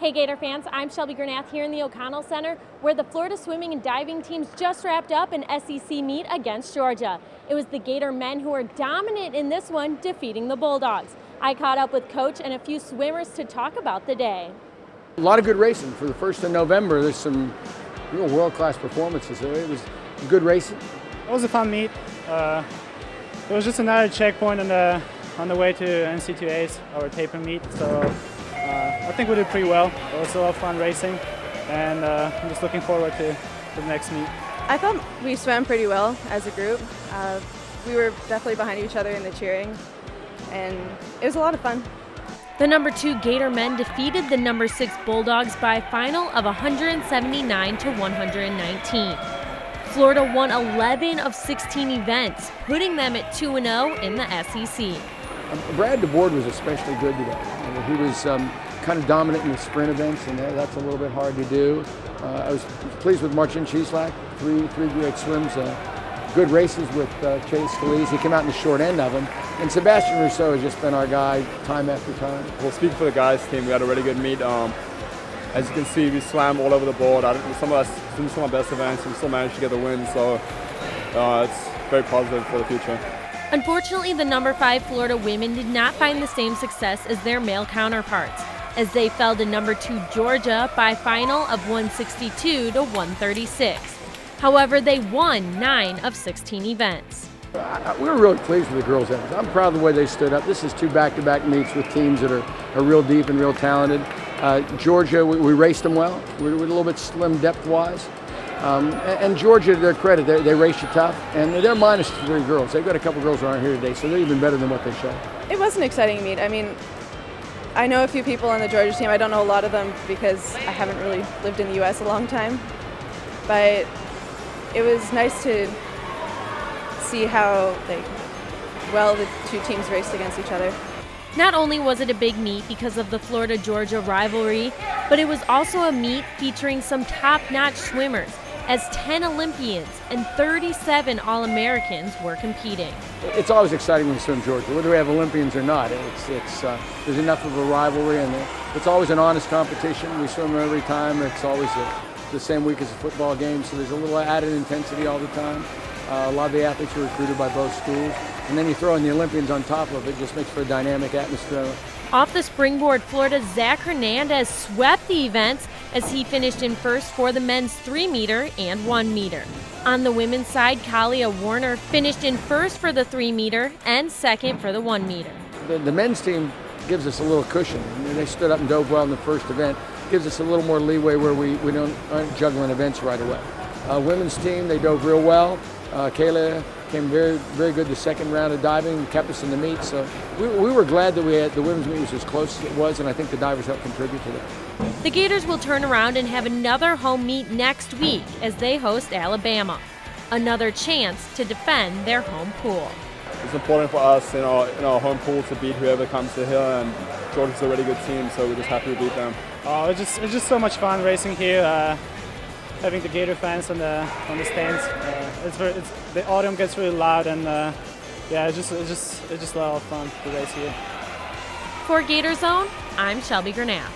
Hey Gator fans, I'm Shelby Granath here in the O'Connell Center, where the Florida swimming and diving teams just wrapped up an SEC meet against Georgia. It was the Gator men who were dominant in this one, defeating the Bulldogs. I caught up with Coach and a few swimmers to talk about the day. A lot of good racing. For the 1st of November, there's some real world-class performances. It was good racing. It was a fun meet. It was just another checkpoint on the way to NC2A's, our taper meet. So I think we did pretty well. It was a lot of fun racing, and I'm just looking forward to the next meet. I thought we swam pretty well as a group. We were definitely behind each other in the cheering, and it was a lot of fun. The number 2 Gator men defeated the number 6 Bulldogs by a final of 179 to 119. Florida won 11 of 16 events, putting them at 2-0 in the SEC. Brad DeBoard was especially good today. He was kind of dominant in the sprint events, and that's a little bit hard to do. I was pleased with Marcin Cieslak, three great swims, good races with Chase Scalise. He came out in the short end of them. And Sebastian Rousseau has just been our guy time after time. Well, speaking for the guys team, we had a really good meet. As you can see, we swam all over the board. Some of us didn't swim our best events, we still managed to get the win, so it's very positive for the future. Unfortunately, the number 5 Florida women did not find the same success as their male counterparts, as they fell to number 2 Georgia by a final of 162 to 136. However, they won 9 of 16 events. We were really pleased with the girls' efforts. I'm proud of the way they stood up. This is 2 back-to-back meets with teams that are real deep and real talented. Georgia, we raced them well. We're a little bit slim depth-wise. And Georgia, to their credit, they raced you tough. And they're -3 girls. They've got a couple girls who aren't here today, so they're even better than what they showed. It was an exciting meet. I mean, I know a few people on the Georgia team. I don't know a lot of them because I haven't really lived in the U.S. a long time. But it was nice to see how well the 2 teams raced against each other. Not only was it a big meet because of the Florida-Georgia rivalry, but it was also a meet featuring some top-notch swimmers, as 10 Olympians and 37 All-Americans were competing. It's always exciting when you swim Georgia, whether we have Olympians or not. There's enough of a rivalry, and it's always an honest competition. We swim every time. It's always the same week as a football game, so there's a little added intensity all the time. A lot of the athletes are recruited by both schools. And then you throw in the Olympians on top of it, just makes for a dynamic atmosphere. Off the springboard, Florida's Zach Hernandez swept the events as he finished in first for the men's 3-meter and 1-meter. On the women's side, Kalia Warner finished in first for the 3-meter and second for the 1-meter. The men's team gives us a little cushion. They stood up and dove well in the first event. Gives us a little more leeway where we aren't juggling events right away. Women's team, they dove real well. Kayla came very, very good the second round of diving and kept us in the meet. So we were glad that the women's meet was as close as it was, and I think the divers helped contribute to that. The Gators will turn around and have another home meet next week as they host Alabama. Another chance to defend their home pool. It's important for us in our home pool to beat whoever comes to here, and Georgia's a really good team, so we're just happy to beat them. Oh, it's just so much fun racing here. Having the Gator fans on the stands, the audience gets really loud, and yeah, it's just a lot of fun to race here. For Gator Zone, I'm Shelby Granath.